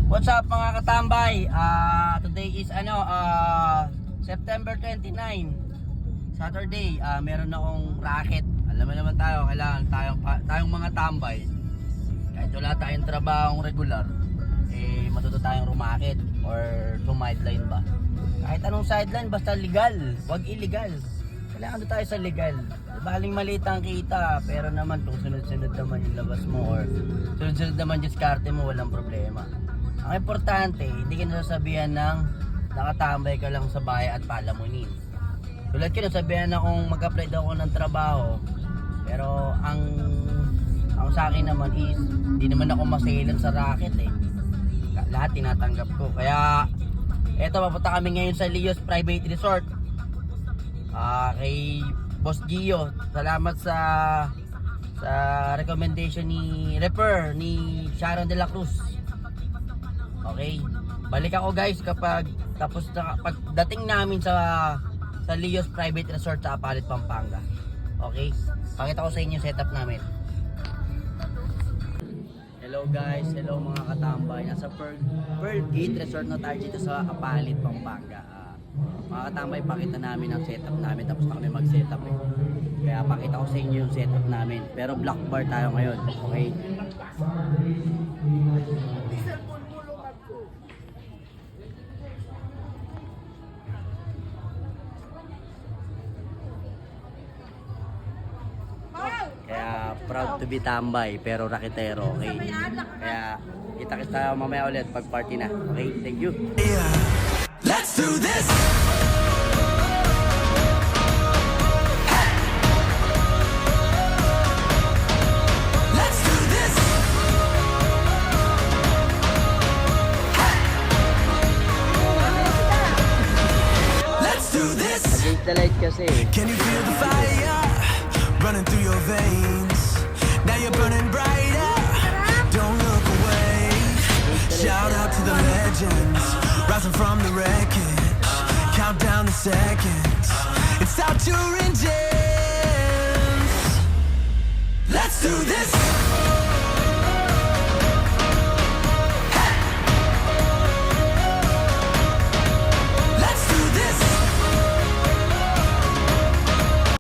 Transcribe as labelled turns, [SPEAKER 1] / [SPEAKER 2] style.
[SPEAKER 1] What's up mga katambay? Today is September 29, Saturday. Meron akong racket. Alam mo naman tayo, kailangan tayong mga tambay. Kahit wala tayong trabahong regular, matuto tayong rumakit or sumideline ba. Kahit anong sideline, basta legal, wag illegal. Kailangan tayo sa legal. Baling maliit ang kita, pero naman kung sunod-sunod naman yung labas mo or sunod-sunod naman yung diskarte mo, walang problema. Ang importante, hindi ka nasasabihan ng nakatambay ka lang sa bahay at palamunin. Tulad ko, nasabihan akong mag-apply daw ako ng trabaho, pero ang sa akin naman is, hindi naman ako maselan sa racket eh. Lahat tinatanggap ko. Kaya, eto, papunta kami ngayon sa Leo's Private Resort. Kay Boss Gio, salamat sa recommendation ni Sharon de la Cruz. Okay, balik ako guys kapag pagdating namin sa Leo's Private Resort sa Apalit, Pampanga. Okay, pakita ko sa inyo yung setup namin. Hello guys, hello mga katambay. Nasa Pearl Gate Resort na tayo dito sa Apalit, Pampanga. Mga katambay, pakita namin ang setup namin, tapos na kami mag-setup eh. Kaya pakita ko sa inyo yung setup namin. Pero black bar tayo ngayon, okay? Kaya proud to be tambay pero raketero, okay? Kaya kita-kits tayo mamaya ulit pag party na. Okay, thank you.
[SPEAKER 2] Let's do this. Let's do this. Let's do this.
[SPEAKER 1] Against the light kasi.
[SPEAKER 2] Can you feel the fire running through your veins? Now you're burning brighter. Don't look away. Shout out to the legends, rising from the wreckage. Count down the seconds. It's out your engines. Let's do this.